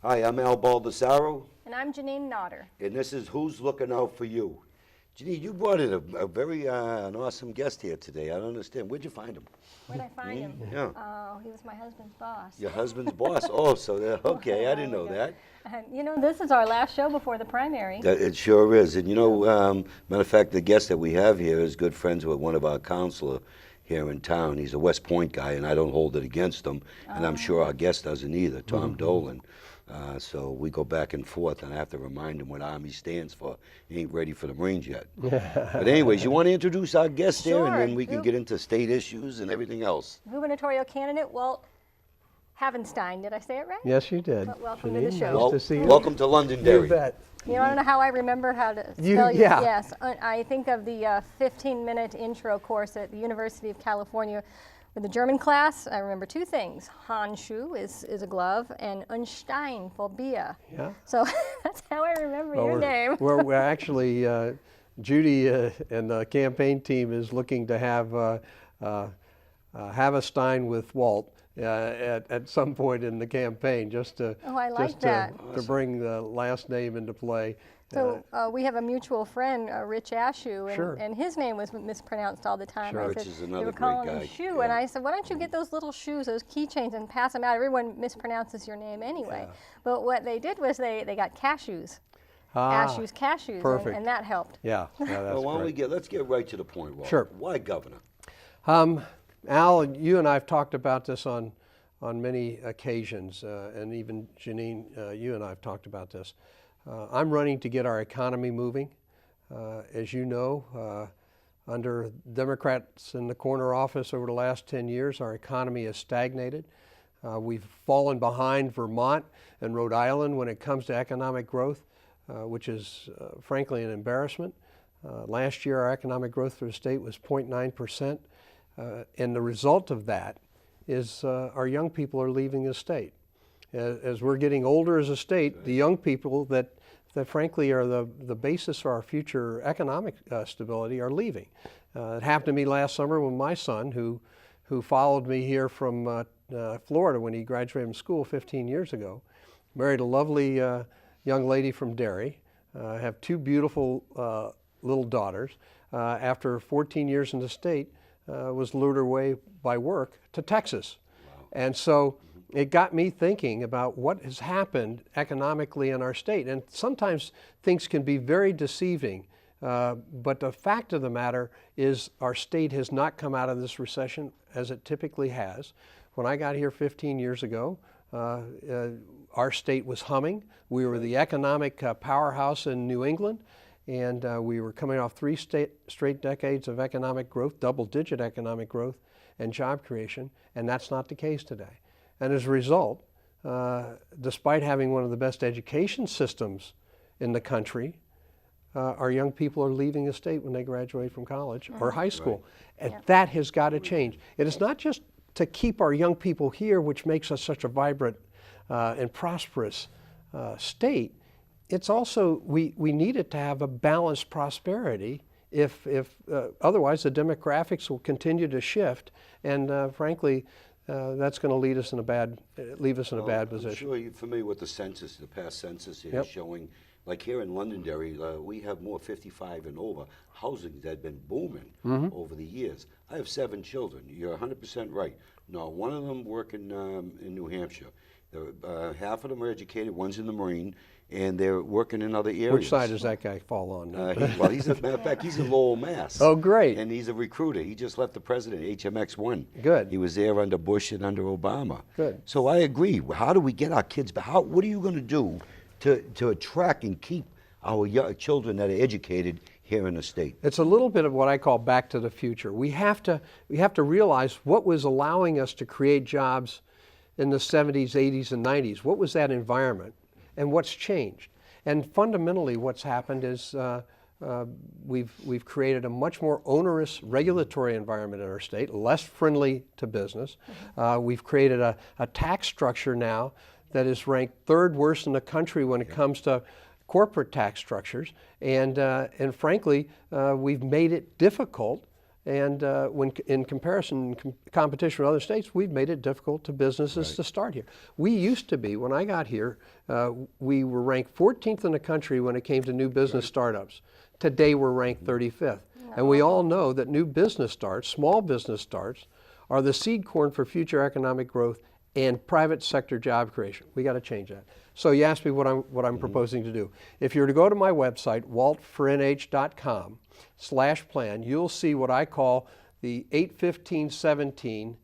Hi, I'm Al Baldessaro, And I'm Janine Nodder. and this is Who's Looking Out for You. Janine, you brought in a very an awesome guest here today. I don't understand. Where'd you find him? Where'd I find him? Yeah. Oh, he was my husband's boss. Your husband's boss. Oh, so okay, I didn't know that. And this is our last show before the primary. It sure is. And matter of fact, the guest that we have here is good friends with one of our counselor here in town. He's a West Point guy, and I don't hold it against him. And I'm sure our guest doesn't either, Tom Dolan. So we go back and forth, and I have to remind him what Army stands for. He ain't ready for the Marines yet. But anyways, you want to introduce our guest there, and then we can get into state issues and everything else. Gubernatorial candidate Walt Havenstein. Did I say it right? Yes, you did. But welcome to the show. Well, Nice to see you. welcome to Londonderry. You bet. You want to know how I remember how to spell yeah. Yes. I think of the 15-minute intro course at the University of California with the German class. I remember two things. Handschuh is a glove, and Unstein for beer. Yeah. So that's how I remember your name. We're actually, Judy and the campaign team is looking to have Havenstein with Walt at some point in the campaign, just to to bring the last name into play. So we have a mutual friend, Rich Ashew, and his name was mispronounced all the time. Sure. I Rich said, is another they were calling great him guy. Shoe, Yeah. and I said, why don't you get those little shoes, those keychains, and pass them out? Everyone mispronounces your name anyway. Yeah. But what they did was they got cashews. Ashew's cashews, perfect. and that helped. Yeah, that's Well, why don't great. let's get right to the point, Walt. Sure. Why governor? Al, you and I have talked about this on many occasions, and even Janine, you and I have talked about this. I'm running to get our economy moving. As you know, under Democrats in the corner office over the last 10 years, our economy has stagnated. We've fallen behind Vermont and Rhode Island when it comes to economic growth, which is frankly an embarrassment. Last year, our economic growth for the state was 0.9%, and the result of that is our young people are leaving the state. As we're getting older as a state, the young people that frankly are the basis for our future economic stability are leaving. It happened to me last summer when my son, who followed me here from Florida when he graduated from school 15 years ago, married a lovely young lady from Derry, have two beautiful little daughters. After 14 years in the state, was lured away by work to Texas. Wow. And so it got me thinking about what has happened economically in our state. And sometimes things can be very deceiving, but the fact of the matter is our state has not come out of this recession as it typically has. When I got here 15 years ago, our state was humming. We were the economic powerhouse in New England. And we were coming off three straight decades of economic growth, double-digit economic growth and job creation, and that's not the case today. And as a result, despite having one of the best education systems in the country, our young people are leaving the state when they graduate from college or high school. Right. And that has got to change. It is not just to keep our young people here, which makes us such a vibrant and prosperous state. It's also, we need it to have a balanced prosperity. If otherwise, the demographics will continue to shift, and frankly, that's going to leave us in a bad position. I'm sure you're familiar with the census, the past census here showing, like here in Londonderry, we have more 55 and over housing that had been booming over the years. I have 7 children. You're 100% right. No, one of them working in New Hampshire. Half of them are educated, one's in the Marine, and they're working in other areas. Which side does that guy fall on? He's a matter of fact, he's in Lowell, Mass. Oh, great. And he's a recruiter. He just left the president, HMX1. Good. He was there under Bush and under Obama. Good. So I agree. How do we get our kids back? What are you going to do to attract and keep our young children that are educated here in the state? It's a little bit of what I call back to the future. We have to realize what was allowing us to create jobs in the 70s, 80s, and 90s. What was that environment? And what's changed? And fundamentally what's happened is we've created a much more onerous regulatory environment in our state, less friendly to business. We've created a tax structure now that is ranked third worst in the country when it comes to corporate tax structures. And frankly, we've made it difficult And when in comparison, competition with other states, we've made it difficult to businesses to start here. We used to be, when I got here, we were ranked 14th in the country when it came to new business startups. Today we're ranked 35th. And we all know that new business starts, small business starts, are the seed corn for future economic growth and private sector job creation. We got to change that. So you asked me what I'm proposing to do. If you were to go to my website, waltfornh.com/plan, you'll see what I call the 8-15-17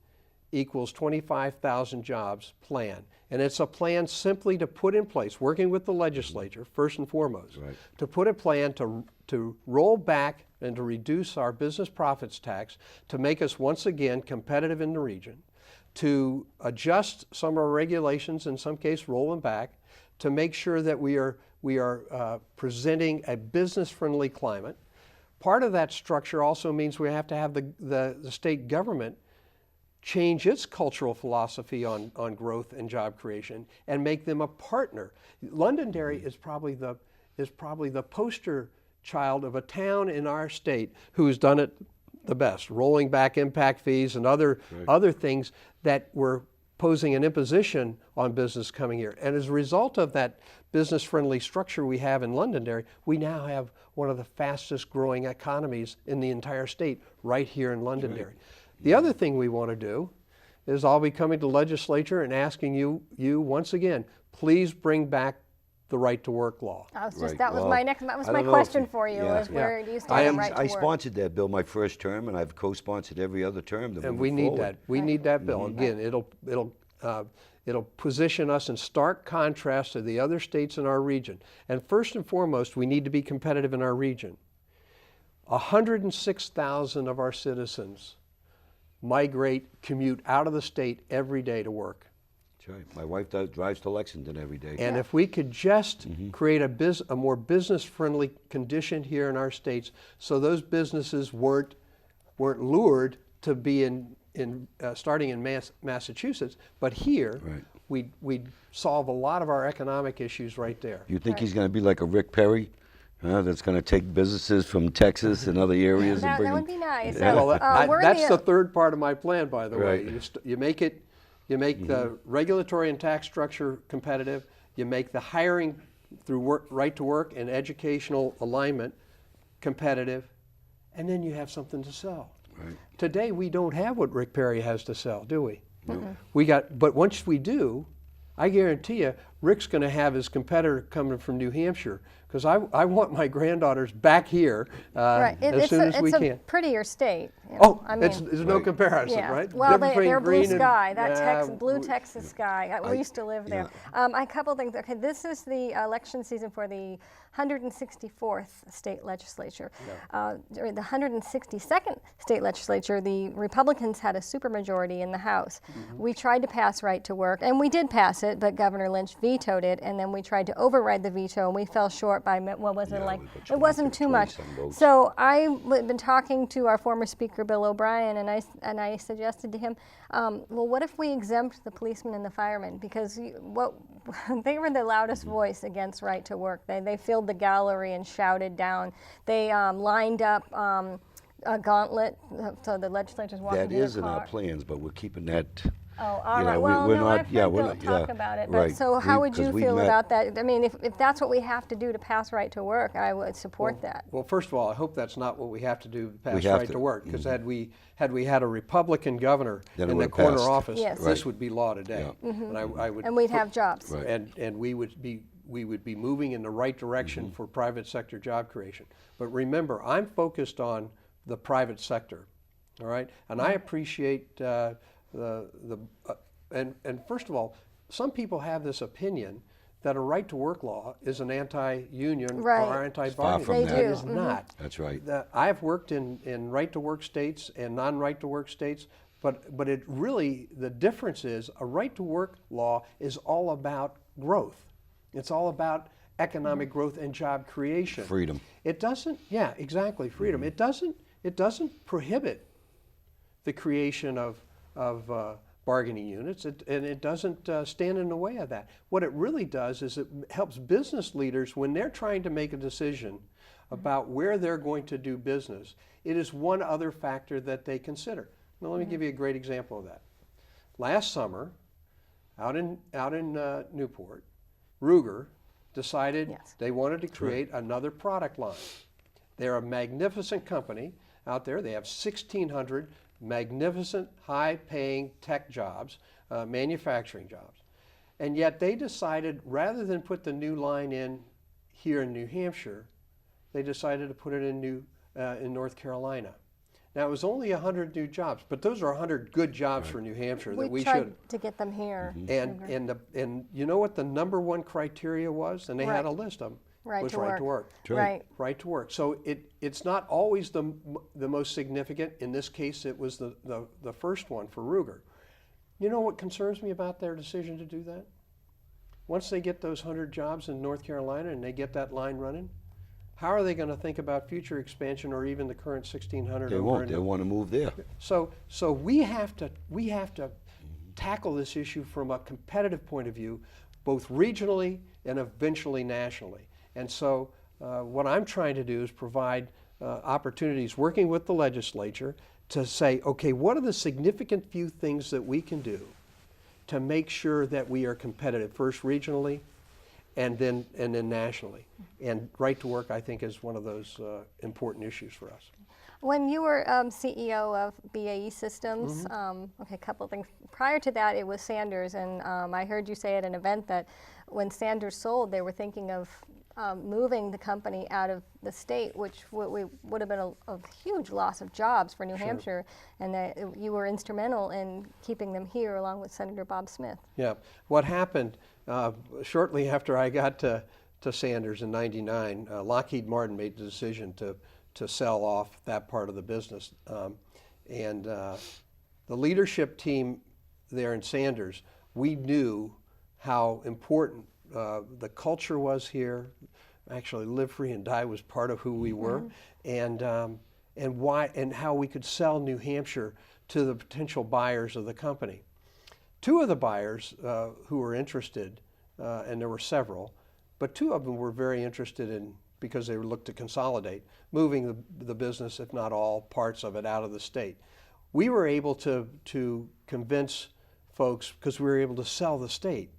equals 25,000 jobs plan. And it's a plan simply to put in place, working with the legislature, first and foremost, to put a plan to roll back and to reduce our business profits tax, to make us once again competitive in the region, to adjust some of our regulations, in some case roll them back, to make sure that we are presenting a business-friendly climate. Part of that structure also means we have to have the state government change its cultural philosophy on growth and job creation and make them a partner. Londonderry is probably the poster child of a town in our state who's done it the best, rolling back impact fees and other things that were posing an imposition on business coming here. And as a result of that business-friendly structure we have in Londonderry, we now have one of the fastest growing economies in the entire state right here in Londonderry. The other thing we want to do is I'll be coming to legislature and asking you once again, please bring back the right to work law. That was my question for you, is where do you stand on right to work? I sponsored that bill my first term, and I've co-sponsored every other term. And we need that. We need that bill. Again, it'll position us in stark contrast to the other states in our region. And first and foremost, we need to be competitive in our region. 106,000 of our citizens commute out of the state every day to work. That's right. My wife drives to Lexington every day. And if we could just create a more business-friendly condition here in our states, so those businesses weren't lured to be starting in Massachusetts, but here we'd solve a lot of our economic issues right there. You think he's going to be like a Rick Perry? That's going to take businesses from Texas and other areas and bring that them. would be nice. Well, that's the third part of my plan, by the way. You make the regulatory and tax structure competitive. You make the hiring through right to work and educational alignment competitive, and then you have something to sell. Today we don't have what Rick Perry has to sell, do we? But once we do, I guarantee you, Rick's going to have his competitor coming from New Hampshire, because I want my granddaughters back here as soon as we can. It's a prettier state. There's no comparison, right? Well, they're blue sky. Blue Texas sky. We used to live there. A couple things. Okay, this is the election season for the 164th state legislature. During the 162nd state legislature, the Republicans had a supermajority in the House. We tried to pass right to work, and we did pass it, but Governor Lynch vetoed it, and then we tried to override the veto, and we fell short by, what was it, it wasn't too much. So I've been talking to our former Speaker, Bill O'Brien, and I suggested to him, well, what if we exempt the policemen and the firemen? Because they were the loudest voice against right to work. They filled the gallery and shouted down. They lined up a gauntlet, so the legislators walking in That is in our plans, but we're keeping that. Oh, all right. Well, I've heard Bill talk about it. But so how would you feel about that? I mean, if that's what we have to do to pass right to work, I would support that. Well, first of all, I hope that's not what we have to do to pass right to work, because had we had a Republican governor in the corner office, this would be law today. And we'd have jobs. And we would be moving in the right direction for private sector job creation. But remember, I'm focused on the private sector, all right? And I appreciate and first of all, some people have this opinion that a right to work law is an anti-union or anti-bargaining. They do. It is not. That's right. I've worked in right to work states and non-right to work states, but it really, the difference is a right to work law is all about growth. It's all about economic growth and job creation. Freedom. It doesn't, exactly, freedom. It doesn't prohibit the creation of bargaining units, and it doesn't stand in the way of that. What it really does is it helps business leaders when they're trying to make a decision about where they're going to do business, it is one other factor that they consider. Now, let me give you a great example of that. Last summer, out in Newport, Ruger decided they wanted to create another product line. They're a magnificent company out there. They have 1,600 magnificent, high-paying tech jobs, manufacturing jobs. And yet they decided, rather than put the new line in here in New Hampshire, they decided to put it in North Carolina. Now, it was only 100 new jobs, but those are 100 good jobs for New Hampshire that we should. We tried to get them here. And you know what the number one criteria was? And they had a list of them. Right to work. Right to work. So it's not always the most significant. In this case, it was the first one for Ruger. You know what concerns me about their decision to do that? Once they get those 100 jobs in North Carolina and they get that line running, how are they going to think about future expansion or even the current 1,600? They won't. They want to move there. So we have to tackle this issue from a competitive point of view, both regionally and eventually nationally. And so what I'm trying to do is provide opportunities, working with the legislature, to say, okay, what are the significant few things that we can do to make sure that we are competitive, first regionally and then nationally. And right to work, I think, is one of those important issues for us. When you were CEO of BAE Systems, okay, a couple of things. Prior to that, it was Sanders, and I heard you say at an event that when Sanders sold, they were thinking of moving the company out of the state, which would have been a huge loss of jobs for New Hampshire, and that you were instrumental in keeping them here along with Senator Bob Smith. Yeah. What happened shortly after I got to Sanders in '99, Lockheed Martin made the decision to sell off that part of the business. And the leadership team there in Sanders, we knew how important the culture was here. Actually, live free and die was part of who we were, and why and how we could sell New Hampshire to the potential buyers of the company. Two of the buyers who were interested, and there were several, but two of them were very interested in, because they looked to consolidate, moving the business, if not all parts of it, out of the state. We were able to convince folks, because we were able to sell the state,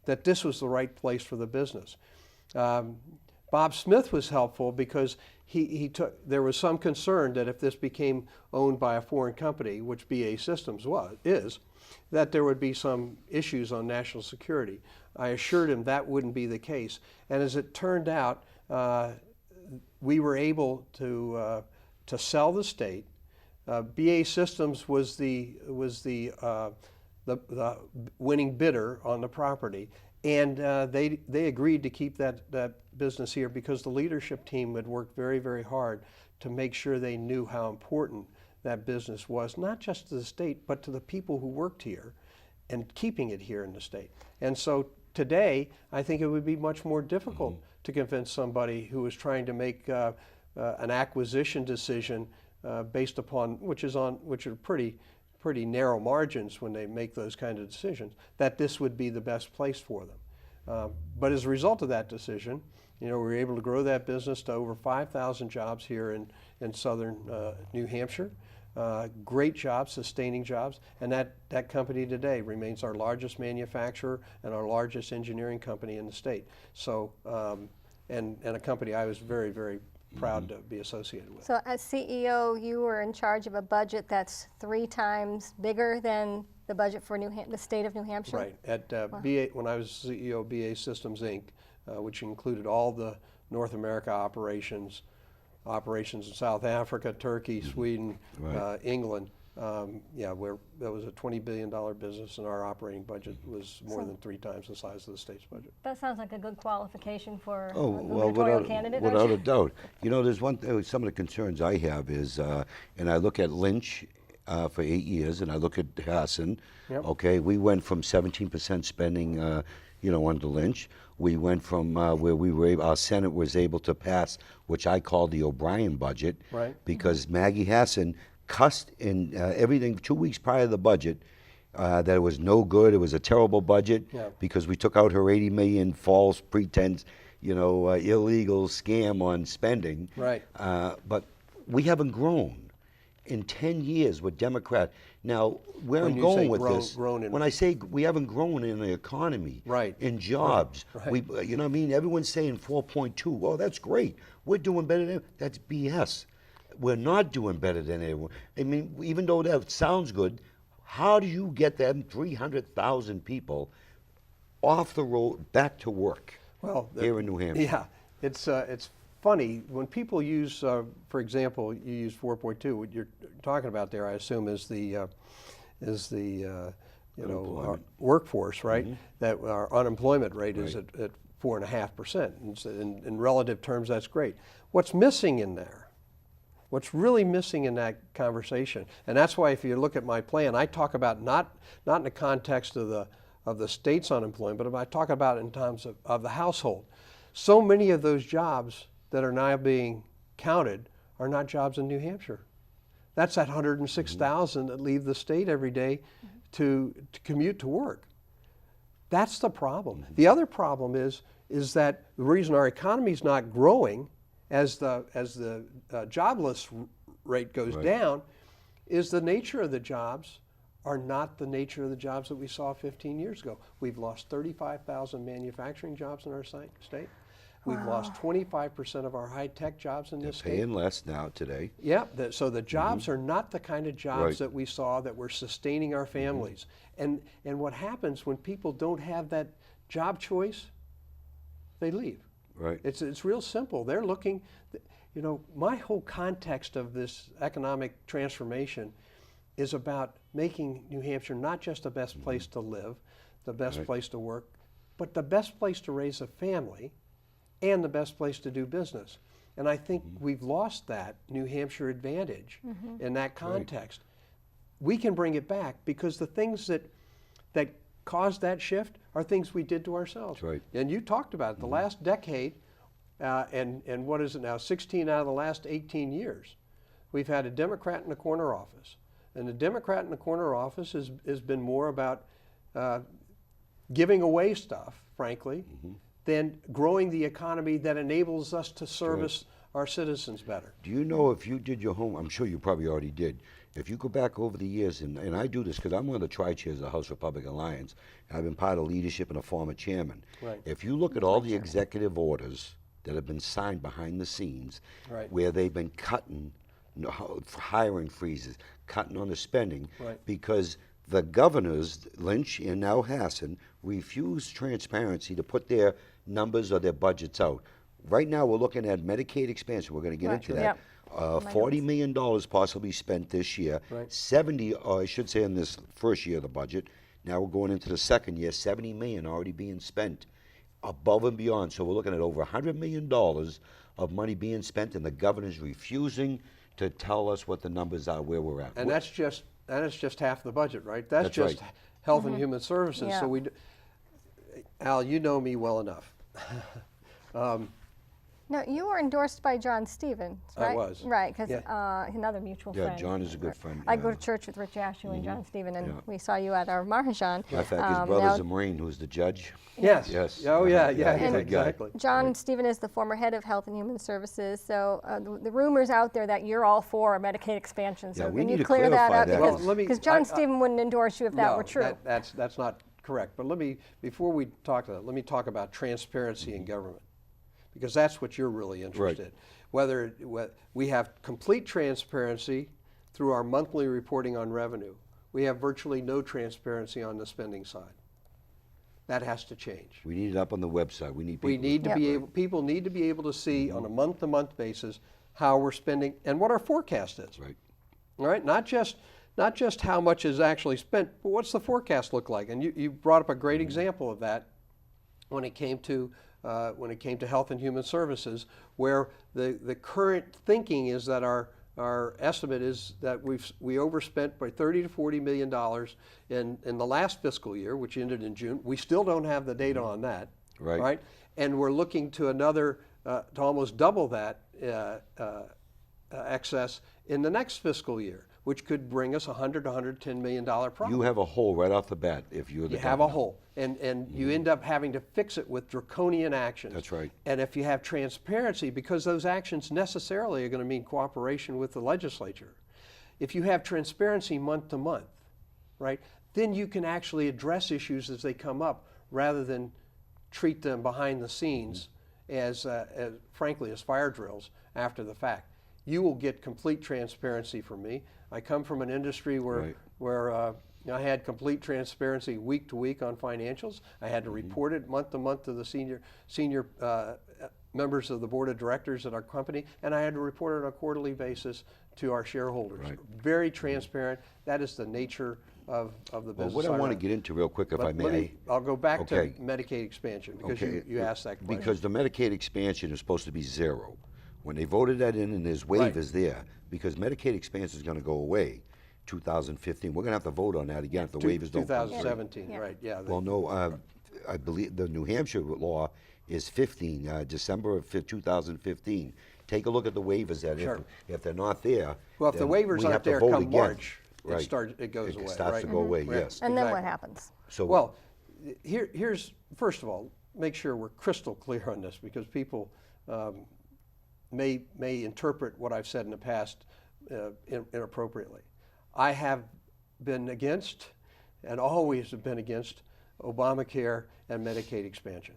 that this was the right place for the business. Bob Smith was helpful because there was some concern that if this became owned by a foreign company, which BAE Systems is, that there would be some issues on national security. I assured him that wouldn't be the case. And as it turned out, we were able to sell the state. BAE Systems was the winning bidder on the property, and they agreed to keep that business here because the leadership team had worked very, very hard to make sure they knew how important that business was, not just to the state, but to the people who worked here and keeping it here in the state. And so today, I think it would be much more difficult to convince somebody who is trying to make an acquisition decision based upon, which are pretty narrow margins when they make those kind of decisions, that this would be the best place for them. But as a result of that decision, we were able to grow that business to over 5,000 jobs here in southern New Hampshire. Great jobs, sustaining jobs, and that company today remains our largest manufacturer and our largest engineering company in the state. So, and a company I was very, very proud to be associated with. So as CEO, you were in charge of a budget that's 3 times bigger than the budget for the state of New Hampshire? Right. At BA, when I was CEO of BAE Systems, Inc., which included all the North America operations in South Africa, Turkey, Sweden, England. Where that was a $20 billion business, and our operating budget was more than 3 times the size of the state's budget. That sounds like a good qualification for a well, gubernatorial candidate. Without a doubt. There's some of the concerns I have is, and I look at Lynch for 8 years, and I look at Hassan. Yep. Okay, we went from 17% spending, under Lynch. We went from where we were able, our Senate was able to pass, which I call the O'Brien budget, because Maggie Hassan cussed in everything 2 weeks prior to the budget that it was no good. It was a terrible budget because we took out her $80 million false pretense illegal scam on spending. Right. But we haven't grown. In 10 years with Democrat. Now, where When I'm you say going with grown- this, grown in- when I say we haven't grown in the economy, Right. in jobs, Right. we, you know what I mean? Everyone's saying 4.2. Oh, that's great. We're doing better than, that's BS. We're not doing better than everyone. I mean, even though that sounds good, how do you get them 300,000 people off the road back to work here in New Hampshire? Yeah, it's funny when people use, for example, you use 4.2. What you're talking about there, I assume, is the workforce, right? That our unemployment rate is at 4.5%. In relative terms, that's great. What's missing in there? What's really missing in that conversation? And that's why, if you look at my plan, I talk about not in the context of the state's unemployment, but I talk about it in terms of the household. So many of those jobs that are now being counted are not jobs in New Hampshire. That's that 106,000 that leave the state every day to commute to work. That's the problem. The other problem is that the reason our economy is not growing as the jobless rate goes down is the nature of the jobs are not the nature of the jobs that we saw 15 years ago. We've lost 35,000 manufacturing jobs in our state. We've lost 25% of our high-tech jobs in this state. Paying less now today. Yeah, so the jobs are not the kind of jobs Right. that we saw that were sustaining our families. And what happens when people don't have that job choice, they leave. Right. It's real simple. They're looking, my whole context of this economic transformation is about making New Hampshire not just the best place to live, the best place to work, but the best place to raise a family and the best place to do business. And I think we've lost that New Hampshire advantage in that context. We can bring it back because the things that caused that shift are things we did to ourselves. That's right. And you talked about it. The last decade, and what is it now, 16 out of the last 18 years, we've had a Democrat in the corner office. And the Democrat in the corner office has been more about giving away stuff, frankly, than growing the economy that enables us to service our citizens better. Do you know, if you did your homework, I'm sure you probably already did, if you go back over the years, and I do this because I'm one of the tri-chairs of the House Republican Alliance, and I've been part of leadership and a former chairman. Right. If you look at all the executive orders that have been signed behind the scenes, Right. where they've been cutting hiring freezes, cutting on the spending, Right. because the governors, Lynch and now Hassan, refused transparency to put their numbers or their budgets out. Right now, we're looking at Medicaid expansion. We're going to get into that. Yep. $40 million possibly spent this year. Right. 70, or I should say in this first year of the budget. Now we're going into the second year, 70 million already being spent above and beyond. So we're looking at over $100 million of money being spent, and the governor's refusing to tell us what the numbers are, where we're at. And that's just half the budget, right? That's just right. Health and Human Services. Yeah. So Al, you know me well enough. No, you were endorsed by John Stevens, right? I was. Right, because Yeah. another mutual Yeah, friend. John is a good friend. I go to church with Rich Ashew and John Stevens, and Yeah. we saw you at our Mahajan. Matter of fact, his now- brother's a Marine who's the judge. Yes. Yes. Oh, yeah, Yeah, yeah, he's a guy. exactly. John Stevens is the former head of Health and Human Services, so the rumors out there that you're all for Medicaid expansion. So Yeah, we can need you to clear that clarify up? that. Well, let me- Because John I- Stevens wouldn't endorse you if that No, were true. that's not correct. But before we talk to that, let me talk about transparency in government, because that's what you're really interested in. Whether we have complete transparency through our monthly reporting on revenue. We have virtually no transparency on the spending side. That has to change. We need it up on the website. We need people. We need to Yep. be able, people need to be able to see on a month-to-month basis how we're spending and what our forecast is. Right. All right, not just how much is actually spent, but what's the forecast look like? And you brought up a great example of that when it came to Health and Human Services, where the current thinking is that our estimate is that we overspent by $30 to $40 million in the last fiscal year, which ended in June. We still don't have the data on that. Right. And we're looking to to almost double that excess in the next fiscal year. which could bring us $100 to $110 million problem. You have a hole right off the bat if you're the You have a governor. hole, and you end up having to fix it with draconian actions. That's right. And if you have transparency, because those actions necessarily are going to mean cooperation with the legislature, if you have transparency month to month, right, then you can actually address issues as they come up rather than treat them behind the scenes as frankly, as fire drills after the fact. You will get complete transparency from me. I come from an industry where I had complete transparency week to week on financials. I had to report it month to month to the senior members of the board of directors at our company, and I had to report it on a quarterly basis to our shareholders. Right. Very transparent. That is the nature of the business. Well, what I want to get into real quick, if I may. I'll go back Okay. to Medicaid expansion because you asked that question. Because the Medicaid expansion is supposed to be zero. When they voted that in and there's waivers there, because Medicaid expansion is going to go away 2015. We're going to have to vote on that again if the waivers don't come through. 2017, right, yeah. Well, no, I believe the New Hampshire law is 15, December of 2015. Take a look at the waivers that Sure. if they're not there. Well, if the then waivers we aren't have to there vote come again. March, Right. it goes away, It starts right? to go away, Right. yes. And then what Exactly. happens? So, Well, here's, first of all, make sure we're crystal clear on this because people may interpret what I've said in the past inappropriately. I have been against and always have been against Obamacare and Medicaid expansion.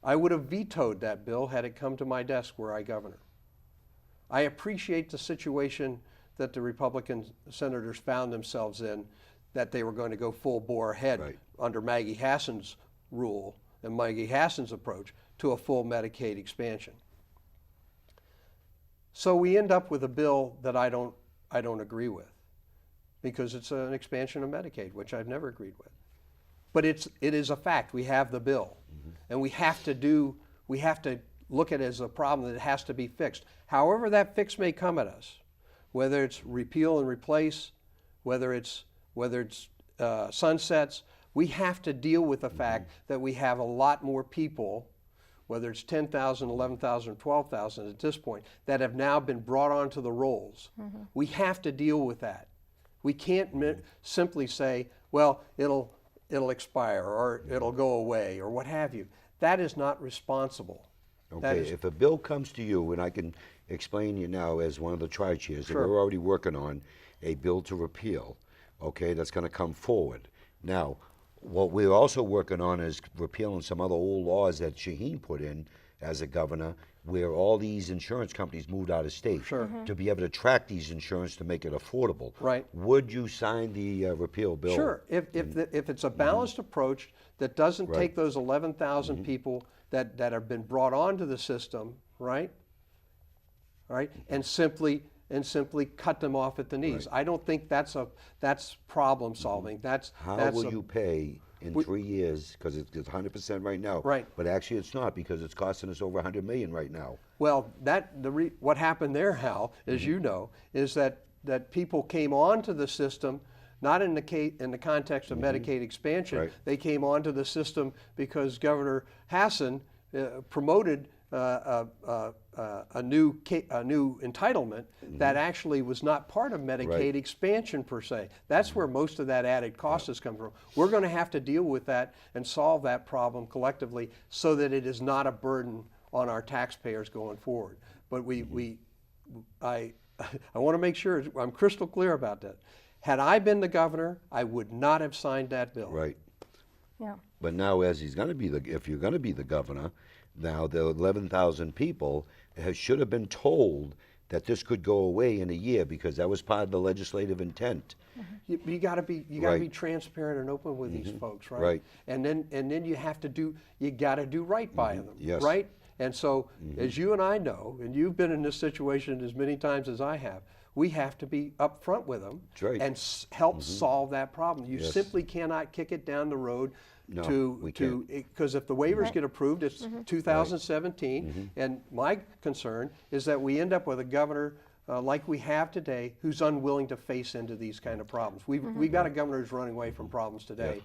I would have vetoed that bill had it come to my desk were I governor. I appreciate the situation that the Republican senators found themselves in, that they were going to go full bore ahead Right. under Maggie Hassan's rule and Maggie Hassan's approach to a full Medicaid expansion. So we end up with a bill that I don't agree with because it's an expansion of Medicaid, which I've never agreed with. But it is a fact. We have the bill, and we have to look at it as a problem that has to be fixed. However that fix may come at us, whether it's repeal and replace, whether it's sunsets, we have to deal with the fact that we have a lot more people, whether it's 10,000, 11,000, 12,000 at this point, that have now been brought onto the rolls. We have to deal with that. We can't simply say, well, it'll expire or it'll go away or what have you. That is not responsible. That okay, is, if a bill comes to you, and I can explain to you now as one of the tri-chairs, that Sure. we're already working on a bill to repeal, okay, that's going to come forward. Now, what we're also working on is repealing some other old laws that Shaheen put in as a governor, where all these insurance companies moved out of state to be able to track these insurance to make it affordable. Right. Would you sign the repeal bill? Sure, if it's a balanced approach that doesn't Right. take those 11,000 people that have been brought onto the system, right, and simply cut them off at the knees. Right. I don't think that's problem solving. That's How will you pay in 3 years, because it's 100% right now. Right. But actually it's not, because it's costing us over 100 million right now. Well, what happened there, Hal, as you know, is that people came onto the system not in the context of Medicaid expansion. Right. They came onto the system because Governor Hassan promoted a new entitlement that actually was not part of Medicaid Right. expansion per se. That's where most of that added cost has come from. We're going to have to deal with that and solve that problem collectively so that it is not a burden on our taxpayers going forward. But I want to make sure I'm crystal clear about that. Had I been the governor, I would not have signed that bill. Right. Yeah. But now, as he's going to be if you're going to be the governor, now the 11,000 people should have been told that this could go away in a year, because that was part of the legislative intent. You got to be Right. transparent and open with these folks, right? Right. And then you got to do right by them, Yes. right? And so, as you and I know, and you've been in this situation as many times as I have, we have to be upfront with them That's right. and help solve that problem. You Yes. simply cannot kick it down the road No, we can't. because if the waivers get approved, it's 2017, and my concern is that we end up with a governor like we have today who's unwilling to face into these kind of problems. We've got a governor who's running away from problems today.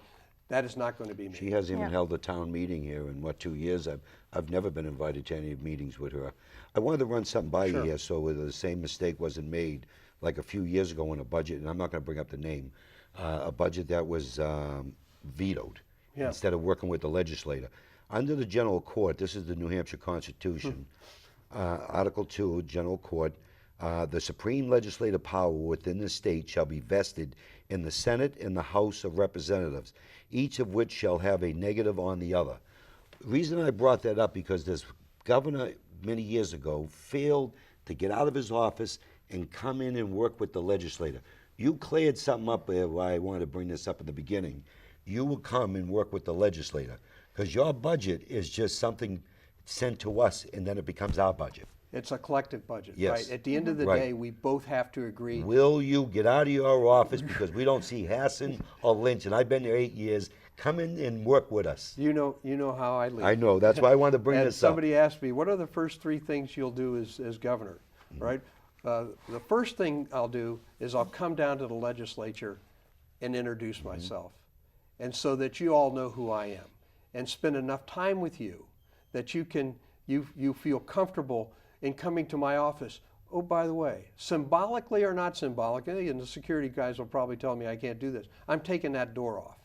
That is not going to be me. She hasn't even Yeah. held a town meeting here in, 2 years? I've never been invited to any meetings with her. I wanted to run something by you here so the same mistake wasn't made like a few years ago in a budget, and I'm not going to bring up the name, a budget that was vetoed Yeah. instead of working with the legislator. Under the general court, this is the New Hampshire Constitution, Article 2, general court, the supreme legislative power within the state shall be vested in the Senate and the House of Representatives, each of which shall have a negative on the other. The reason I brought that up because this governor many years ago failed to get out of his office and come in and work with the legislator. You cleared something up there why I wanted to bring this up in the beginning. You will come and work with the legislator because your budget is just something sent to us and then it becomes our budget. It's a collective budget, Yes. right? At the end of the Right. day, we both have to agree. Will you get out of your office because we don't see Hassan or Lynch, and I've been there 8 years, come in and work with us. You know how I lead. I know, that's why I wanted to bring And this up. somebody asked me, what are the first 3 things you'll do as governor, right? The first thing I'll do is I'll come down to the legislature and introduce myself, and so that you all know who I am, and spend enough time with you that you feel comfortable in coming to my office. Oh, by the way, symbolically or not symbolically, and the security guys will probably tell me I can't do this, I'm taking that door off.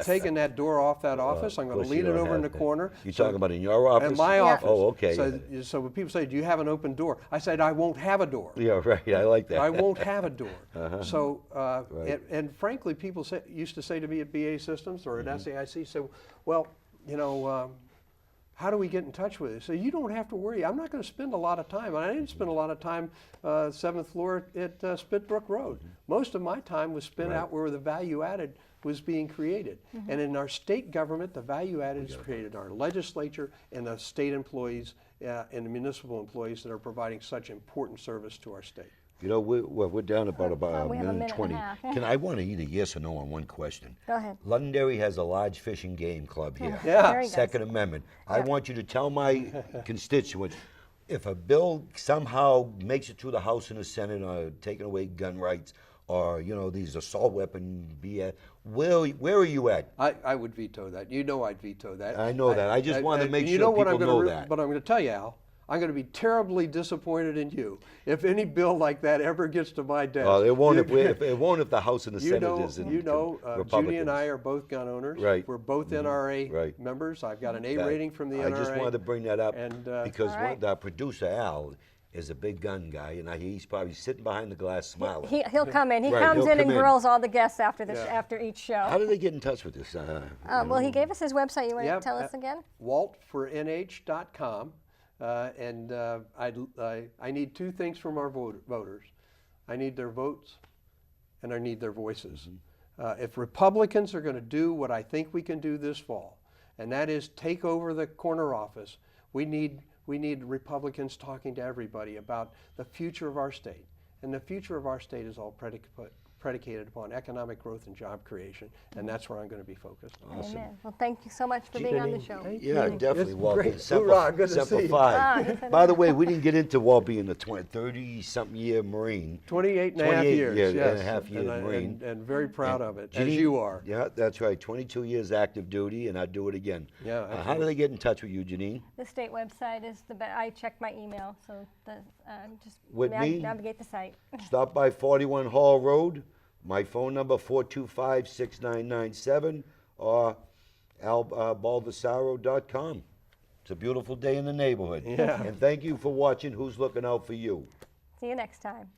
Taking that door off that office, I'm going course to you lean it don't over in the have that. corner. You talking about in your office? In my Yeah. office. Oh, okay. So when people say, do you have an open door? I said, I won't have a door. Yeah, right, I like that. I won't have a door. So, Right. and frankly, people used to say to me at BA Systems or at Mm-hmm. SAIC, so, well, how do we get in touch with you? So you don't have to worry. I'm not going to spend a lot of time. And I didn't spend a lot of time 7th floor at Spitbrook Road. Most of my time was spent out where the value added was being created. And in our state government, the value added is created in our legislature and the state employees and the municipal employees that are providing such important service to our state. You know, we're down about a we have a minute and minute and a 20. half. I want to either yes or no on one question. Go ahead. Londonderry has a large fishing game club here. Yeah. Very good. Second Amendment. I want you to tell my constituents, if a bill somehow makes it through the House and the Senate, taking away gun rights, or these assault weapon BS, where are you at? I would veto that. You know I'd veto that. I know that. I just wanted to make you sure know what people I'm gonna know re- that. But I'm going to tell you, Al, I'm going to be terribly disappointed in you if any bill like that ever gets to my desk. It won't if the House and the You Senate know, is in Judy and I are both gun owners. Right. We're both NRA Right. members. I've got an A That- rating from the I NRA. just wanted to bring that up And, because All right. the producer Al is a big gun guy, and he's probably sitting behind the glass smiling. He'll come in. He Right, comes he'll in and come in. grills all the guests after Yeah. after each show. How do they get in touch with this? Well, he gave us his website. You want Yep, to tell us again? waltfornh.com. And I need 2 things from our voters. I need their votes, and I need their voices. If Republicans are going to do what I think we can do this fall, and that is take over the corner office, we need Republicans talking to everybody about the future of our state. And the future of our state is all predicated upon economic growth and job creation, and that's where I'm going to be focused. Amen. Well, thank you so much for being on the show. Yeah, definitely, It's Walt. great. Semper- Hoorah, good to Semper see you. Fi. By the way, we didn't get into Walt being a 30-something year Marine. 28 and a half 28 years, years yes. and a half years Marine. And very proud of it, as Janine- you are. Yeah, that's right. 22 years active duty, and I'd do it again. Yeah, how do they get in touch with you, Janine? The state website is the best. I check my email, so just With me? navigate the site. Stop by 41 Hall Road. My phone number, 425-6997, or albaldessaro.com. It's a beautiful day in the neighborhood. Yeah. And thank you for watching Who's Looking Out for You. See you next time.